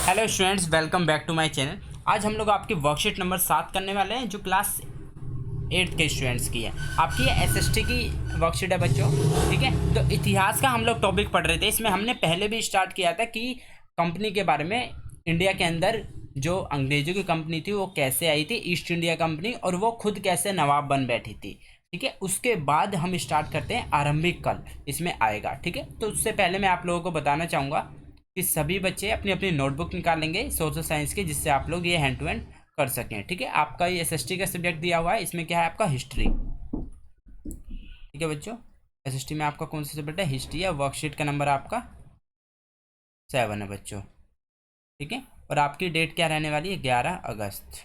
Hello students, welcome back to my channel. आज हम लोग आपकी वर्कशीट नंबर 7 करने वाले हैं जो क्लास 8 के स्टूडेंट्स की है। आपकी ये एसएसटी की वर्कशीट है बच्चों, ठीक है। तो इतिहास का हम लोग टॉपिक पढ़ रहे थे। इसमें हमने पहले भी स्टार्ट किया था कि कंपनी के बारे में, इंडिया के अंदर जो अंग्रेजों की कंपनी थी वो कैसे आई थी, ईस्ट इंडिया कंपनी, और वो खुद कैसे नवाब बन बैठी थी, ठीक है। उसके बाद हम स्टार्ट करते हैं आरंभिक काल, इसमें आएगा, ठीक है। तो उससे पहले मैं आप लोगों को बताना चाहूँगा कि सभी बच्चे अपनी अपनी नोटबुक निकालेंगे सोशल साइंस की, जिससे आप लोग ये हैंड टू हैंड कर सकें, ठीक है। आपका ये एसएसटी का सब्जेक्ट दिया हुआ है, इसमें क्या है आपका हिस्ट्री, ठीक है बच्चों। एसएसटी में आपका कौन सा सब्जेक्ट है? हिस्ट्री है। वर्कशीट का नंबर आपका 7 है बच्चों, ठीक है। और आपकी डेट क्या रहने वाली है? 11 अगस्त,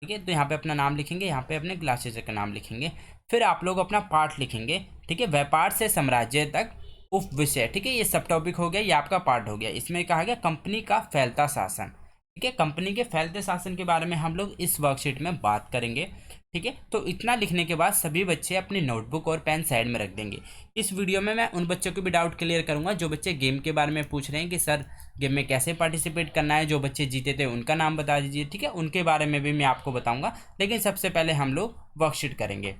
ठीक है। तो यहाँ पे अपना नाम लिखेंगे, यहाँ पे अपने क्लासेज का नाम लिखेंगे। फिर आप लोग अपना पार्ट लिखेंगे, ठीक है। व्यापार से साम्राज्य तक उप विषय, ठीक है। ये सब टॉपिक हो गया, ये आपका पार्ट हो गया। इसमें कहा गया कंपनी का फैलता शासन, ठीक है। कंपनी के फैलते शासन के बारे में हम लोग इस वर्कशीट में बात करेंगे, ठीक है। तो इतना लिखने के बाद सभी बच्चे अपनी नोटबुक और पेन साइड में रख देंगे। इस वीडियो में मैं उन बच्चों को भी डाउट क्लियर करूंगा जो बच्चे गेम के बारे में पूछ रहे हैं कि सर गेम में कैसे पार्टिसिपेट करना है, जो बच्चे जीते थे उनका नाम बता दीजिए, ठीक है। उनके बारे में भी मैं आपको बताऊंगा, लेकिन सबसे पहले हम लोग वर्कशीट करेंगे,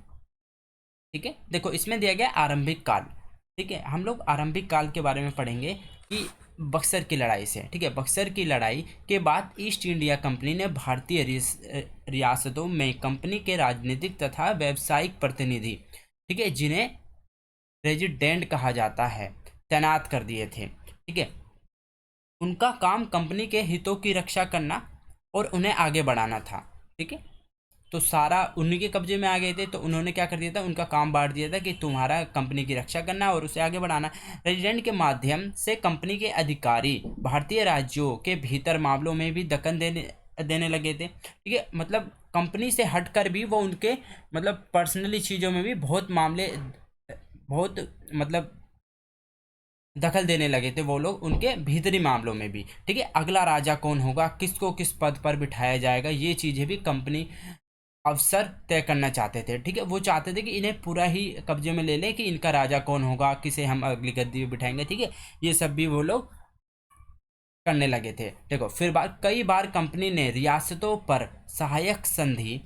ठीक है। देखो इसमें दिया गया आरंभिक काल, ठीक है। हम लोग आरंभिक काल के बारे में पढ़ेंगे कि बक्सर की लड़ाई से, ठीक है। बक्सर की लड़ाई के बाद ईस्ट इंडिया कंपनी ने भारतीय रियासतों में कंपनी के राजनीतिक तथा व्यावसायिक प्रतिनिधि, ठीक है, जिन्हें रेजिडेंट कहा जाता है, तैनात कर दिए थे, ठीक है। उनका काम कंपनी के हितों की रक्षा करना और उन्हें आगे बढ़ाना था, ठीक है। तो सारा उन्हीं के कब्जे में आ गए थे, तो उन्होंने क्या कर दिया था, उनका काम बांट दिया था कि तुम्हारा कंपनी की रक्षा करना और उसे आगे बढ़ाना। रेजिडेंट के माध्यम से कंपनी के अधिकारी भारतीय राज्यों के भीतर मामलों में भी दखल देने देने लगे थे, ठीक है। मतलब कंपनी से हटकर भी वो उनके मतलब पर्सनली चीज़ों में भी बहुत मामले, बहुत मतलब दखल देने लगे थे वो लोग, उनके भीतरी मामलों में भी, ठीक है। अगला राजा कौन होगा, किसको किस पद पर बिठाया जाएगा, ये चीज़ें भी कंपनी अवसर तय करना चाहते थे, ठीक है। वो चाहते थे कि इन्हें पूरा ही कब्जे में ले लें कि इनका राजा कौन होगा, किसे हम अगली गद्दी पे बिठाएंगे, ठीक है। ये सब भी वो लोग करने लगे थे। देखो फिर कई बार कंपनी ने रियासतों पर सहायक संधि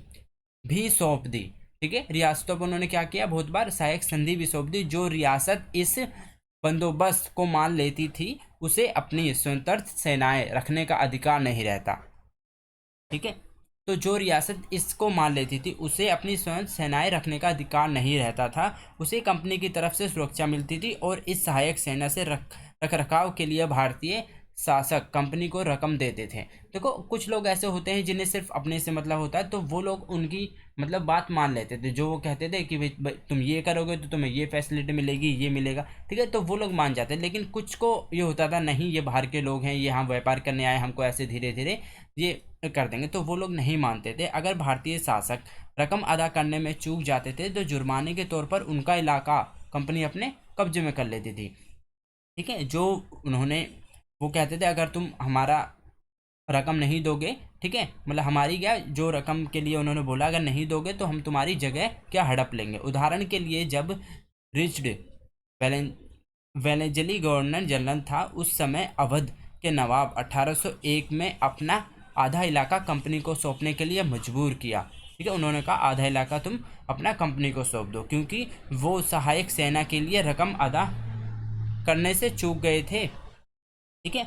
भी सौंप दी, ठीक है। रियासतों पर उन्होंने क्या किया, बहुत बार सहायक संधि भी सौंप दी। जो रियासत इस बंदोबस्त को मान लेती थी उसे अपनी स्वतंत्र सेनाएं रखने का अधिकार नहीं रहता, ठीक है। तो जो रियासत इसको मान लेती थी उसे अपनी स्वयं सेनाएं रखने का अधिकार नहीं रहता था, उसे कंपनी की तरफ से सुरक्षा मिलती थी और इस सहायक सेना से रख रखाव के लिए भारतीय शासक कंपनी को रकम देते थे। देखो कुछ लोग ऐसे होते हैं जिन्हें सिर्फ अपने से मतलब होता है, तो वो लोग उनकी मतलब बात मान लेते थे। जो वो कहते थे कि भाई तुम ये करोगे तो तुम्हें ये फैसिलिटी मिलेगी, ये मिलेगा, ठीक है। तो वो लोग मान जाते हैं। लेकिन कुछ को ये होता था नहीं, ये बाहर के लोग हैं, ये यहाँ व्यापार करने आए, हमको ऐसे धीरे धीरे ये कर देंगे, तो वो लोग नहीं मानते थे। अगर भारतीय शासक रकम अदा करने में चूक जाते थे तो जुर्माने के तौर पर उनका इलाका कंपनी अपने कब्जे में कर लेती थी, ठीक है। जो उन्होंने वो कहते थे अगर तुम हमारा रकम नहीं दोगे, ठीक है, मतलब हमारी क्या जो रकम के लिए उन्होंने बोला, अगर नहीं दोगे तो हम तुम्हारी जगह क्या हड़प लेंगे। उदाहरण के लिए जब रिच्ड वेलें वेलेंजली गवर्नर जनरल था, उस समय अवध के नवाब 1801 में अपना आधा इलाका कंपनी को सौंपने के लिए मजबूर किया, ठीक है। उन्होंने कहा आधा इलाका तुम अपना कंपनी को सौंप दो, क्योंकि वो सहायक सेना के लिए रकम अदा करने से चूक गए थे, ठीक है।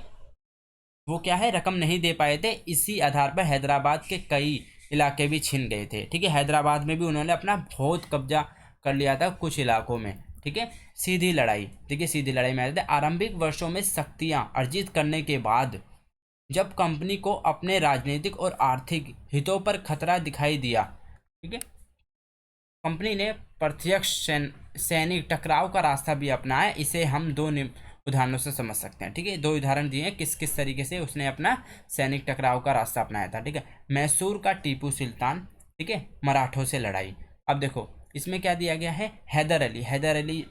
वो क्या है, रकम नहीं दे पाए थे। इसी आधार पर हैदराबाद के कई इलाके भी छिन गए थे, ठीक है। हैदराबाद में भी उन्होंने अपना बहुत कब्जा कर लिया था कुछ इलाकों में, ठीक है। सीधी लड़ाई, ठीक है, सीधी लड़ाई में आते थे। आरंभिक वर्षों में शक्तियां अर्जित करने के बाद जब कंपनी को अपने राजनीतिक और आर्थिक हितों पर खतरा दिखाई दिया, ठीक है, कंपनी ने प्रत्यक्ष सैनिक टकराव का रास्ता भी अपनाया। इसे हम दो उदाहरणों से समझ सकते हैं, ठीक है। दो उदाहरण दिए हैं किस किस तरीके से उसने अपना सैनिक टकराव का रास्ता अपनाया था, ठीक है। मैसूर का टीपू सुल्तान, ठीक है, मराठों से लड़ाई। अब देखो इसमें क्या दिया गया है, हैदर अली, हैदर अली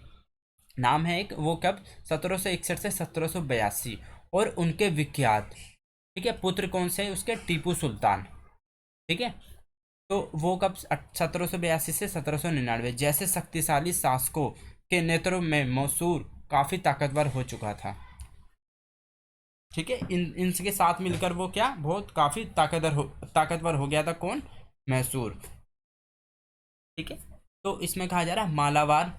नाम है एक, वो कब 1761 से 1782, और उनके विख्यात, ठीक है, पुत्र कौन से है उसके, टीपू सुल्तान, ठीक है। तो वो कब 1782 से 1799 जैसे शक्तिशाली शासकों के नेतृत्व में मैसूर काफ़ी ताकतवर हो चुका था। ठीक है। इन इनके साथ मिलकर वो क्या बहुत काफी ताकतवर हो गया था, कौन? मैसूर। ठीक है। तो इसमें कहा जा रहा है मालाबार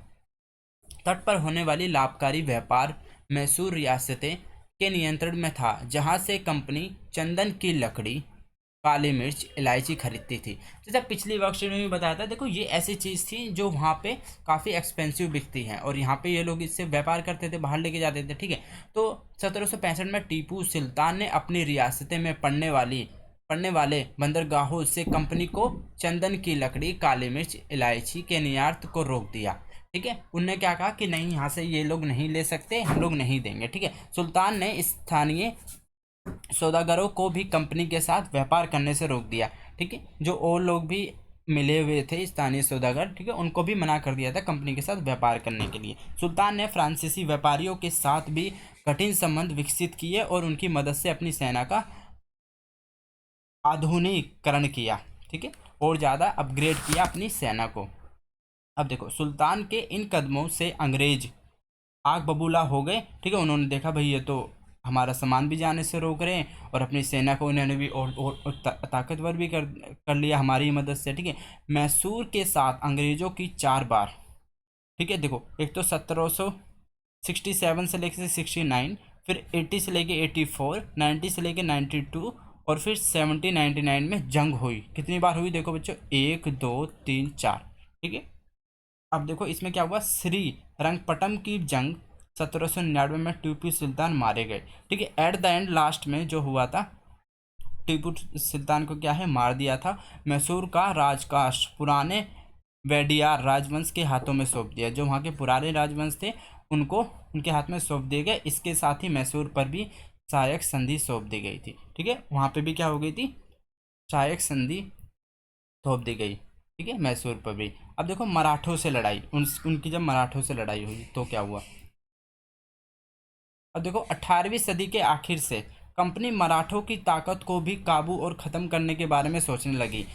तट पर होने वाली लाभकारी व्यापार मैसूर रियासतें के नियंत्रण में था, जहां से कंपनी चंदन की लकड़ी, काली मिर्च, इलायची खरीदती थी। जैसे पिछली वर्कशीट में भी बताया था, देखो ये ऐसी चीज़ थी जो वहाँ पे काफ़ी एक्सपेंसिव बिकती है और यहाँ पे ये लोग इससे व्यापार करते थे, बाहर लेके जाते थे। ठीक है। तो 1765 में टीपू सुल्तान ने अपनी रियासतें में पड़ने वाले बंदरगाहों से कंपनी को चंदन की लकड़ी, काली मिर्च, इलायची के निर्यात को रोक दिया। ठीक है। उनने क्या कहा कि नहीं, यहाँ से ये लोग नहीं ले सकते, हम लोग नहीं देंगे। ठीक है। सुल्तान ने स्थानीय सौदागरों को भी कंपनी के साथ व्यापार करने से रोक दिया। ठीक है। जो और लोग भी मिले हुए थे स्थानीय सौदागर, ठीक है, उनको भी मना कर दिया था कंपनी के साथ व्यापार करने के लिए। सुल्तान ने फ्रांसीसी व्यापारियों के साथ भी कठिन संबंध विकसित किए और उनकी मदद से अपनी सेना का आधुनिकीकरण किया। ठीक है। और ज़्यादा अपग्रेड किया अपनी सेना को। अब देखो, सुल्तान के इन कदमों से अंग्रेज आग बबूला हो गए। ठीक है। उन्होंने देखा भाई ये तो हमारा सामान भी जाने से रोक रहे हैं और अपनी सेना को उन्होंने भी और ताकतवर भी कर लिया हमारी मदद से। ठीक है। मैसूर के साथ अंग्रेजों की 4 बार, ठीक है, देखो एक तो 1767 से लेकर 69, फिर 80 से लेके 84, 90 से लेके 92 और फिर 1799 में जंग हुई। कितनी बार हुई देखो बच्चों, 1 2 3 4। ठीक है। अब देखो इसमें क्या हुआ, श्री रंगपट्टम की जंग 1799 में टीपू सुल्तान मारे गए। ठीक है। एट द एंड लास्ट में जो हुआ था, टीपू सुल्तान को क्या है, मार दिया था। मैसूर का राजकाश पुराने वेडियार राजवंश के हाथों में सौंप दिया। जो वहाँ के पुराने राजवंश थे उनको उनके हाथ में सौंप दिए गए। इसके साथ ही मैसूर पर भी सहायक संधि सौंप दी गई थी। ठीक है। वहाँ पे भी क्या हो गई थी, सहायक संधि थोप दी गई। ठीक है। मैसूर पर भी। अब देखो मराठों से लड़ाई, उनकी जब मराठों से लड़ाई हुई तो क्या हुआ। अब देखो 18वीं सदी के आखिर से कंपनी मराठों की ताकत को भी काबू और ख़त्म करने के बारे में सोचने लगी।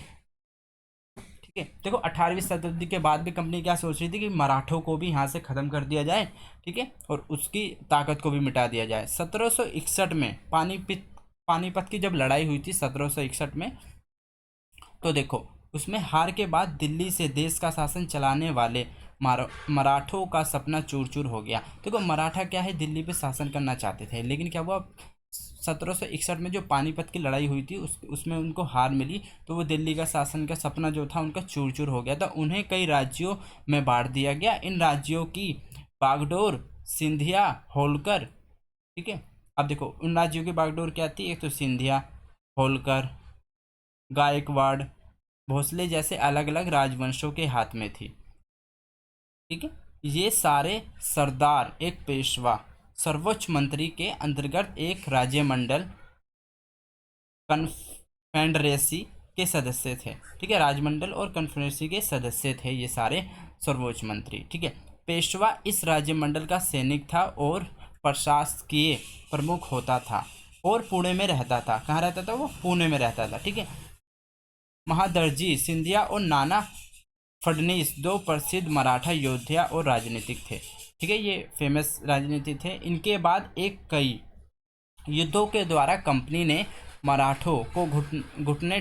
ठीक है। देखो 18वीं शताब्दी के बाद भी कंपनी क्या सोच रही थी कि मराठों को भी यहाँ से ख़त्म कर दिया जाए। ठीक है। और उसकी ताकत को भी मिटा दिया जाए। 1761 में पानीपत की जब लड़ाई हुई थी 1761 में, तो देखो उसमें हार के बाद दिल्ली से देश का शासन चलाने वाले मराठों का सपना चूर चूर हो गया। देखो मराठा क्या है, दिल्ली पे शासन करना चाहते थे, लेकिन क्या हुआ, 1761 में जो पानीपत की लड़ाई हुई थी उसमें उनको हार मिली। तो वो दिल्ली का शासन का सपना जो था उनका चूर चूर हो गया था। उन्हें कई राज्यों में बांट दिया गया। इन राज्यों की बागडोर सिंधिया, होलकर। ठीक है। अब देखो उन राज्यों की बागडोर क्या थी, एक तो सिंधिया, होलकर, गायकवाड़, भोसले जैसे अलग अलग राजवंशों के हाथ में थी। ठीक है। ये सारे सरदार एक पेशवा सर्वोच्च मंत्री के अंतर्गत एक राज्यमंडल कन्फेडरेसी के सदस्य थे। ठीक है। राजमंडल और कन्फेडरेसी के सदस्य थे ये सारे सर्वोच्च मंत्री। ठीक है। पेशवा इस राज्यमंडल का सैनिक था और प्रशासकीय प्रमुख होता था और पुणे में रहता था। कहाँ रहता था वो, पुणे में रहता था। ठीक है। महादजी सिंधिया और नाना फडनीस दो प्रसिद्ध मराठा योद्धा और राजनीतिक थे। ठीक है। ये फेमस राजनीति थे। इनके बाद एक कई युद्धों के द्वारा कंपनी ने मराठों को घुटने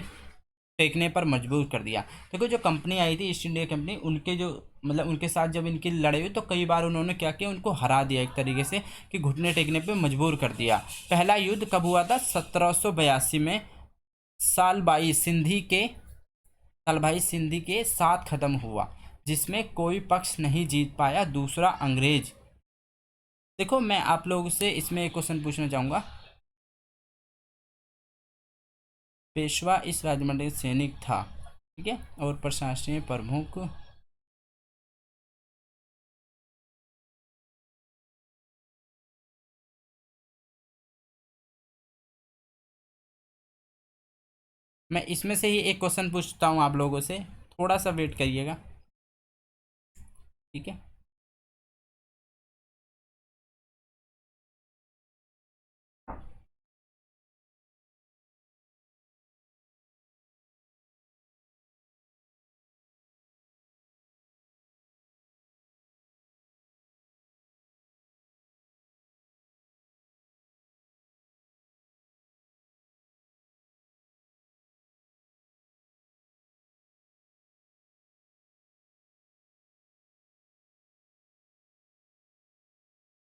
टेकने पर मजबूर कर दिया। देखो जो कंपनी आई थी ईस्ट इंडिया कंपनी, उनके जो मतलब उनके साथ जब इनकी लड़ाई हुई तो कई बार उन्होंने क्या किया, उनको हरा दिया एक तरीके से, कि घुटने टेकने पे मजबूर कर दिया। पहला युद्ध कब हुआ था, 1782 में सालभाई सिंधी के साथ खत्म हुआ, जिसमें कोई पक्ष नहीं जीत पाया, दूसरा अंग्रेज। देखो मैं आप लोगों से इसमें एक क्वेश्चन पूछना चाहूंगा। पेशवा इस राजमंडल सैनिक था, ठीक है, और प्रशासनिक प्रमुख। मैं इसमें से ही एक क्वेश्चन पूछता हूँ आप लोगों से, थोड़ा सा वेट करिएगा। ठीक है।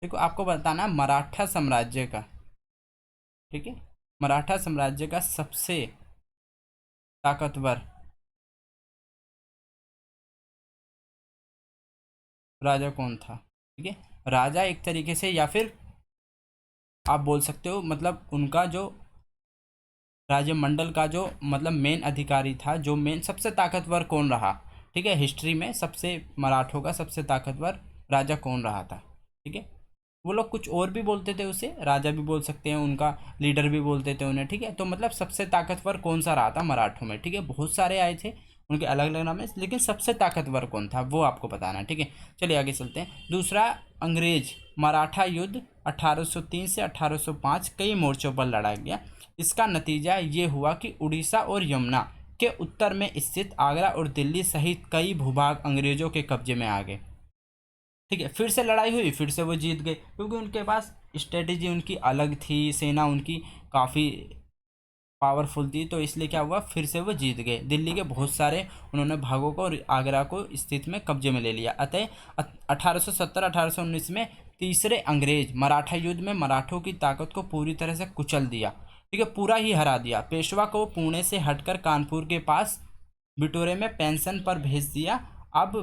देखो आपको बताना है मराठा साम्राज्य का, ठीक है, मराठा साम्राज्य का सबसे ताकतवर राजा कौन था। ठीक है, राजा एक तरीके से, या फिर आप बोल सकते हो मतलब उनका जो राजमंडल का जो मतलब मेन अधिकारी था, जो मेन सबसे ताकतवर कौन रहा। ठीक है, हिस्ट्री में सबसे मराठों का सबसे ताकतवर राजा कौन रहा था। ठीक है, वो लोग कुछ और भी बोलते थे उसे, राजा भी बोल सकते हैं, उनका लीडर भी बोलते थे उन्हें। ठीक है, तो मतलब सबसे ताकतवर कौन सा रहा था मराठों में। ठीक है, बहुत सारे आए थे, उनके अलग अलग नाम है, लेकिन सबसे ताकतवर कौन था वो आपको बताना है। ठीक है, चलिए आगे चलते हैं। दूसरा, अंग्रेज मराठा युद्ध 1803 से 1805 कई मोर्चों पर लड़ा गया। इसका नतीजा ये हुआ कि उड़ीसा और यमुना के उत्तर में स्थित आगरा और दिल्ली सहित कई भूभाग अंग्रेजों के कब्जे में आ गए। ठीक है, फिर से लड़ाई हुई, फिर से वो जीत गए, क्योंकि उनके पास स्ट्रेटेजी उनकी अलग थी, सेना उनकी काफ़ी पावरफुल थी, तो इसलिए क्या हुआ, फिर से वो जीत गए। दिल्ली के बहुत सारे उन्होंने भागों को और आगरा को स्थिति में कब्जे में ले लिया। अतः 1870-1819 में तीसरे अंग्रेज मराठा युद्ध में मराठों की ताकत को पूरी तरह से कुचल दिया। ठीक है, पूरा ही हरा दिया। पेशवा को पुणे से हटकर कानपुर के पास बिटोरे में पेंशन पर भेज दिया। अब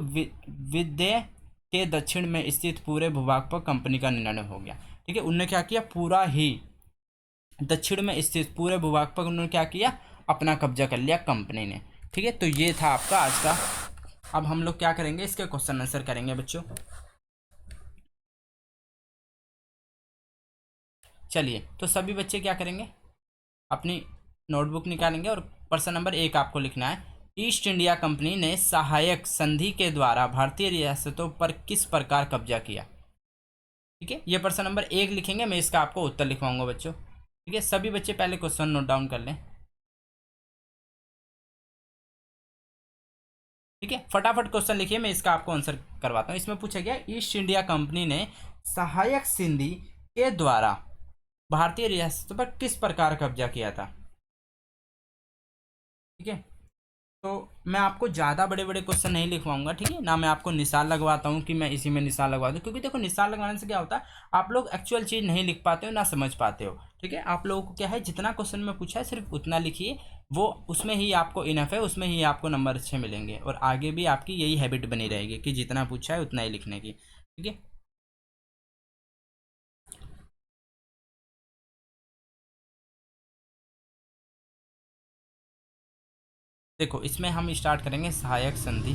विद्य के दक्षिण में स्थित पूरे भूभाग पर कंपनी का निर्णय हो गया। ठीक है, उनने क्या किया, पूरा ही दक्षिण में स्थित पूरे भूभाग पर उन्होंने क्या किया, अपना कब्जा कर लिया कंपनी ने। ठीक है, तो ये था आपका आज का। अब हम लोग क्या करेंगे, इसके क्वेश्चन आंसर करेंगे बच्चों। चलिए, तो सभी बच्चे क्या करेंगे, अपनी नोटबुक निकालेंगे और प्रश्न नंबर 1 आपको लिखना है। ईस्ट इंडिया कंपनी ने सहायक संधि के द्वारा भारतीय रियासतों पर किस प्रकार कब्जा किया। ठीक है, ये प्रश्न नंबर 1 लिखेंगे, मैं इसका आपको उत्तर लिखवाऊंगा बच्चों। ठीक है, सभी बच्चे पहले क्वेश्चन नोट डाउन कर लें। ठीक है, फटाफट क्वेश्चन लिखिए, मैं इसका आपको आंसर करवाता हूँ। इसमें पूछा गया, ईस्ट इंडिया कंपनी ने सहायक संधि के द्वारा भारतीय रियासतों पर किस प्रकार कब्जा किया था। ठीक है, तो मैं आपको ज़्यादा बड़े बड़े क्वेश्चन नहीं लिखवाऊंगा। ठीक है ना, मैं आपको निशान लगवाता हूँ कि मैं इसी में निशान लगवा दूँ, क्योंकि देखो निशान लगवाने से क्या होता है, आप लोग एक्चुअल चीज़ नहीं लिख पाते हो ना समझ पाते हो। ठीक है, आप लोगों को क्या है, जितना क्वेश्चन में पूछा है सिर्फ उतना लिखिए, वो उसमें ही आपको इनफ है, उसमें ही आपको नंबर अच्छे मिलेंगे, और आगे भी आपकी यही हैबिट बनी रहेगी कि जितना पूछा है उतना ही लिखने की। ठीक है, देखो इसमें हम स्टार्ट करेंगे सहायक संधि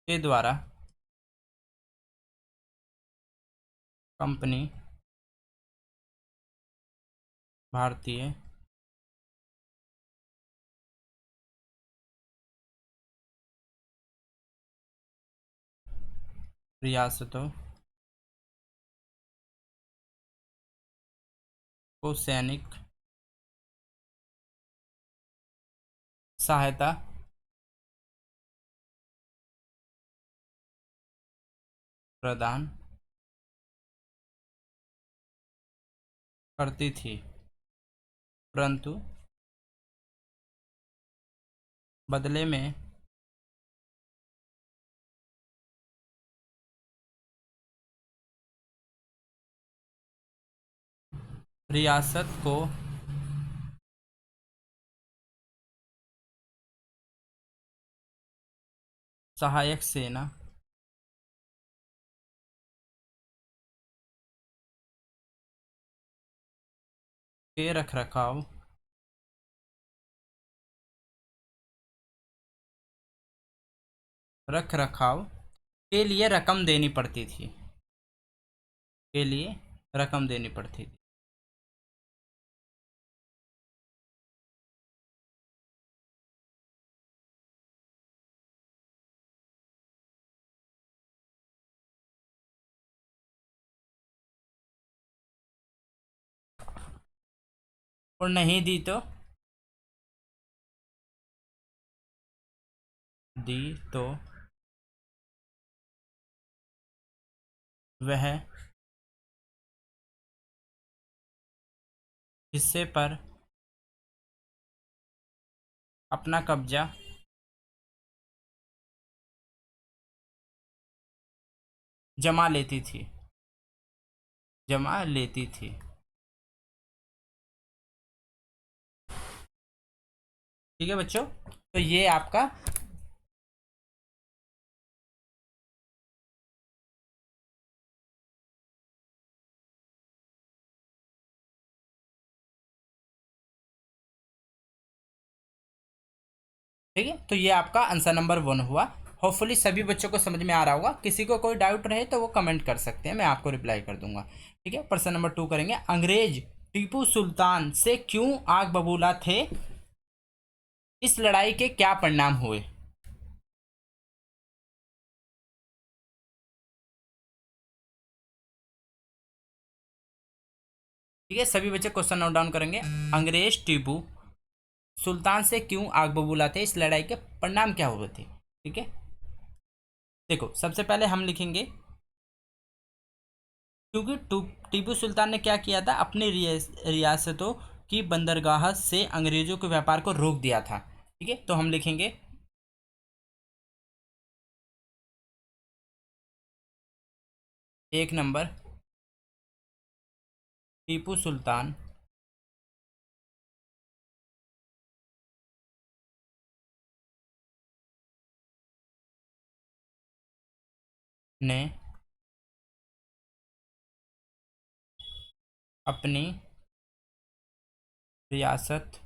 के द्वारा कंपनी भारतीय रियासतों को सैनिक सहायता प्रदान करती थी, परंतु बदले में रियासत को सहायक सेना के रख रखाव के लिए रकम देनी पड़ती थी, के लिए रकम देनी पड़ती थी। और नहीं दी तो वह हिस्से पर अपना कब्जा जमा लेती थी, जमा लेती थी। ठीक है बच्चों, तो ये आपका ठीक है, तो ये आपका आंसर नंबर 1 हुआ। होपफुली सभी बच्चों को समझ में आ रहा होगा। किसी को कोई डाउट रहे तो वो कमेंट कर सकते हैं, मैं आपको रिप्लाई कर दूंगा। ठीक है, प्रश्न नंबर 2 करेंगे। अंग्रेज टीपू सुल्तान से क्यों आग बबूला थे, इस लड़ाई के क्या परिणाम हुए? ठीक है, सभी बच्चे क्वेश्चन नोट डाउन करेंगे। अंग्रेज टीपू सुल्तान से क्यों आग बबूला थे, इस लड़ाई के परिणाम क्या हुए थे? ठीक है, देखो सबसे पहले हम लिखेंगे क्योंकि टीपू सुल्तान ने क्या किया था, अपनी रियासतों की बंदरगाह से अंग्रेजों के व्यापार को रोक दिया था। ठीक है, तो हम लिखेंगे 1 नंबर, टीपू सुल्तान ने अपनी रियासत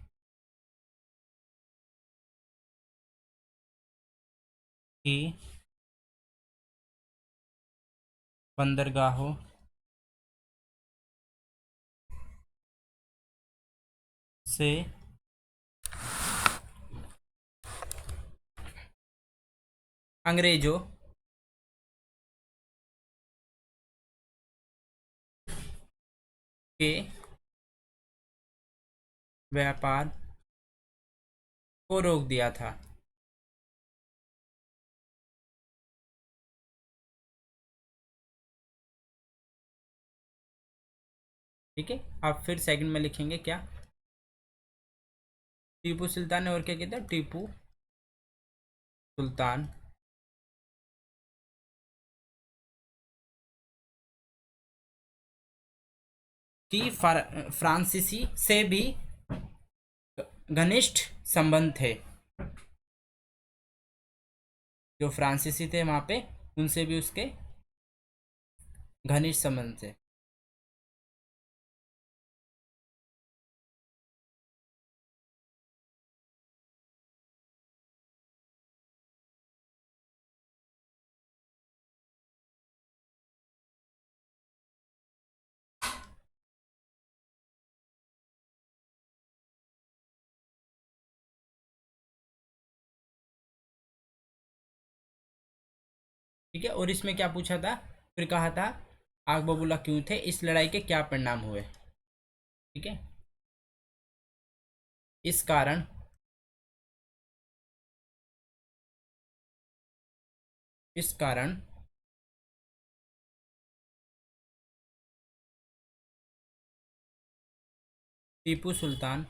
की बंदरगाहों से अंग्रेजों के व्यापार को रोक दिया था। ठीक है, आप फिर सेकंड में लिखेंगे क्या, टीपू सुल्तान ने और क्या किया था, टीपू सुल्तान की फ्रांसीसी से भी घनिष्ठ संबंध थे। जो फ्रांसीसी थे वहां पे, उनसे भी उसके घनिष्ठ संबंध थे। ठीक है, और इसमें क्या पूछा था, फिर कहा था आग बबूला क्यों थे, इस लड़ाई के क्या परिणाम हुए? ठीक है, इस कारण, इस कारण टीपू सुल्तान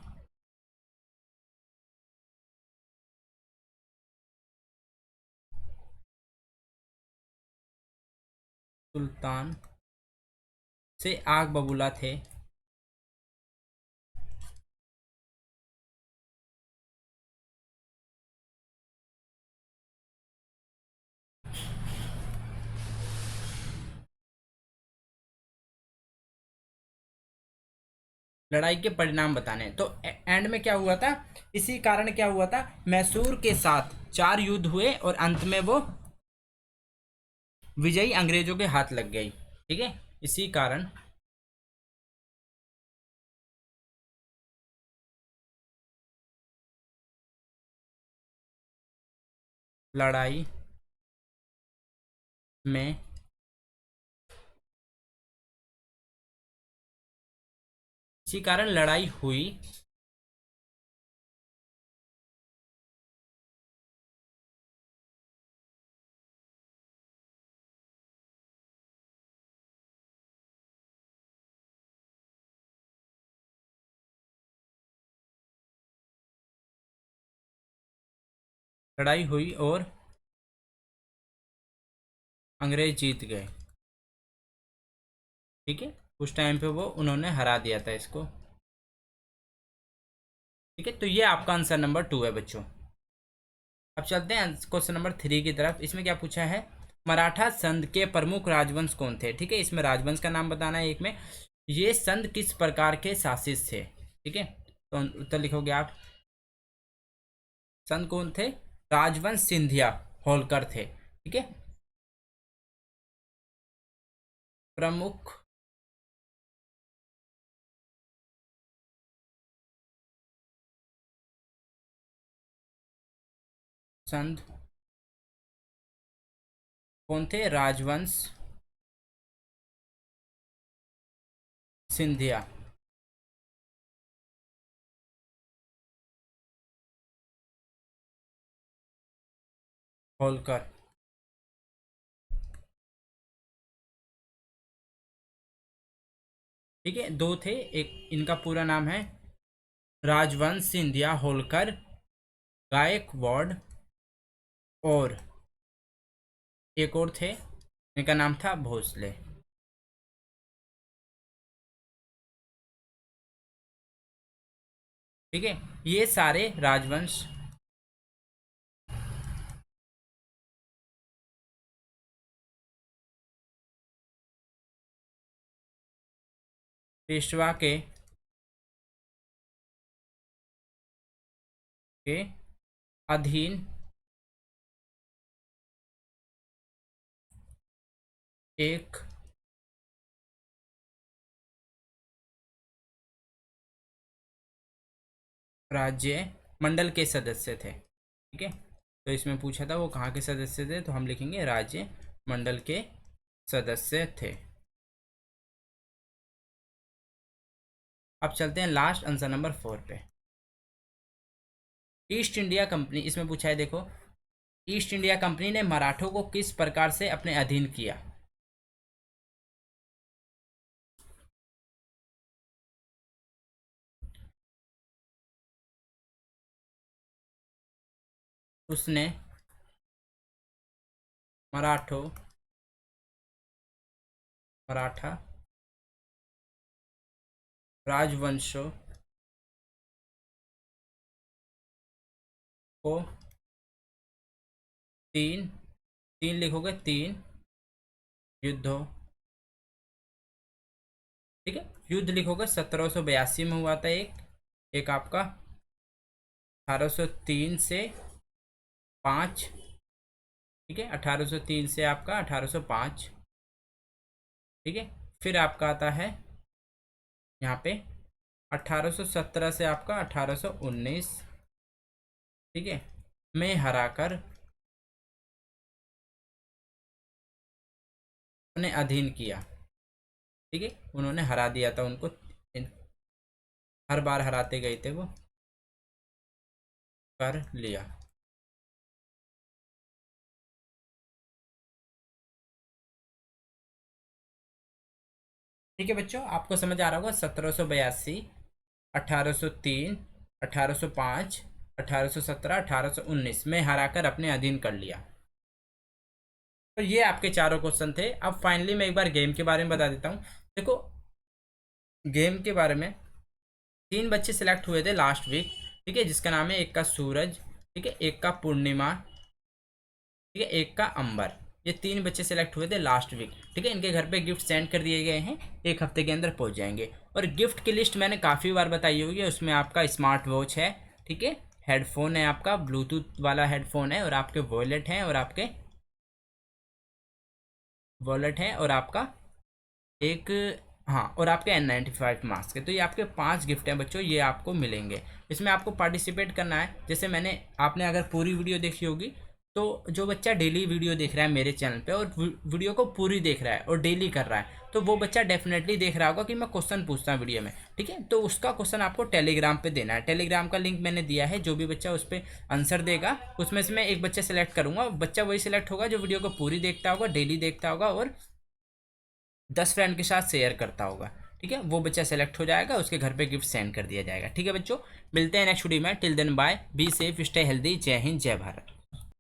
सुल्तान से आग बबूला थे। लड़ाई के परिणाम बताने हैं। तो एंड में क्या हुआ था, इसी कारण क्या हुआ था, मैसूर के साथ 4 युद्ध हुए और अंत में वो विजयी अंग्रेजों के हाथ लग गई। ठीक है, इसी कारण लड़ाई में इसी कारण लड़ाई हुई लड़ाई हुई और अंग्रेज जीत गए। ठीक है, उस टाइम पे वो उन्होंने हरा दिया था इसको। ठीक है, तो ये आपका आंसर नंबर 2 है बच्चों। अब चलते हैं क्वेश्चन नंबर 3 की तरफ। इसमें क्या पूछा है, मराठा संघ के प्रमुख राजवंश कौन थे। ठीक है, इसमें राजवंश का नाम बताना है एक में। ये संघ किस प्रकार के शासित थे। ठीक है, तो उत्तर लिखोगे आप। संघ कौन थे, राजवंश सिंधिया होलकर थे। ठीक है, प्रमुख संघ कौन थे, राजवंश सिंधिया। होलकर। ठीक है, दो थे, एक इनका पूरा नाम है राजवंश सिंधिया होलकर गायकवाड़, और एक और थे, इनका नाम था भोसले। ठीक है, ये सारे राजवंश पेशवा के अधीन एक राज्य मंडल के सदस्य थे। ठीक है, तो इसमें पूछा था वो कहाँ के सदस्य थे, तो हम लिखेंगे राज्य मंडल के सदस्य थे। अब चलते हैं लास्ट आंसर नंबर 4 पे। ईस्ट इंडिया कंपनी, इसमें पूछा है देखो, ईस्ट इंडिया कंपनी ने मराठों को किस प्रकार से अपने अधीन किया। उसने मराठों मराठा राजवंशों को तीन तीन लिखोगे, तीन युद्धों। ठीक है, युद्ध लिखोगे 1782 में हुआ था एक, एक आपका 1803 से 5। ठीक है, 1803 से आपका 1805। ठीक है, फिर आपका आता है यहाँ पे 1817 से आपका 1819। ठीक है, में हराकर उन्हें अधीन किया। ठीक है, उन्होंने हरा दिया था उनको, हर बार हराते गए थे वो, कर लिया। ठीक है बच्चों, आपको समझ आ रहा होगा, 1782, 1803, 1805, 1817, 1819 में हराकर अपने अधीन कर लिया। तो ये आपके चारों क्वेश्चन थे। अब फाइनली मैं एक बार गेम के बारे में बता देता हूँ। देखो, गेम के बारे में 3 बच्चे सिलेक्ट हुए थे लास्ट वीक। ठीक है, जिसका नाम है, एक का सूरज, ठीक है, एक का पूर्णिमा, ठीक है, एक का अंबर। ये 3 बच्चे सिलेक्ट हुए थे लास्ट वीक। ठीक है, इनके घर पे गिफ्ट सेंड कर दिए गए हैं, एक हफ्ते के अंदर पहुंच जाएंगे। और गिफ्ट की लिस्ट मैंने काफ़ी बार बताई होगी, उसमें आपका स्मार्ट वॉच है, ठीक है, हेडफोन है, आपका ब्लूटूथ वाला हेडफोन है, और आपके वॉलेट हैं, और आपके वॉलेट है, और आपका एक, हाँ, और आपके N95 मास्क है। तो ये आपके 5 गिफ्ट हैं बच्चों, ये आपको मिलेंगे। इसमें आपको पार्टिसिपेट करना है। जैसे मैंने, आपने अगर पूरी वीडियो देखी होगी, तो जो बच्चा डेली वीडियो देख रहा है मेरे चैनल पे, और वीडियो को पूरी देख रहा है और डेली कर रहा है, तो वो बच्चा डेफिनेटली देख रहा होगा कि मैं क्वेश्चन पूछता हूँ वीडियो में। ठीक है, तो उसका क्वेश्चन आपको टेलीग्राम पे देना है। टेलीग्राम का लिंक मैंने दिया है, जो भी बच्चा उस पर आंसर देगा, उसमें से मैं एक बच्चा सेलेक्ट करूंगा। बच्चा वही सिलेक्ट होगा जो वीडियो को पूरी देखता होगा, डेली देखता होगा, और 10 फ्रेंड के साथ शेयर करता होगा। ठीक है, वो बच्चा सेलेक्ट हो जाएगा, उसके घर पे गिफ्ट सेंड कर दिया जाएगा। ठीक है बच्चों, मिलते हैं नेक्स्ट वीडियो में। Till then bye, be safe, stay healthy. जय हिंद, जय भारत।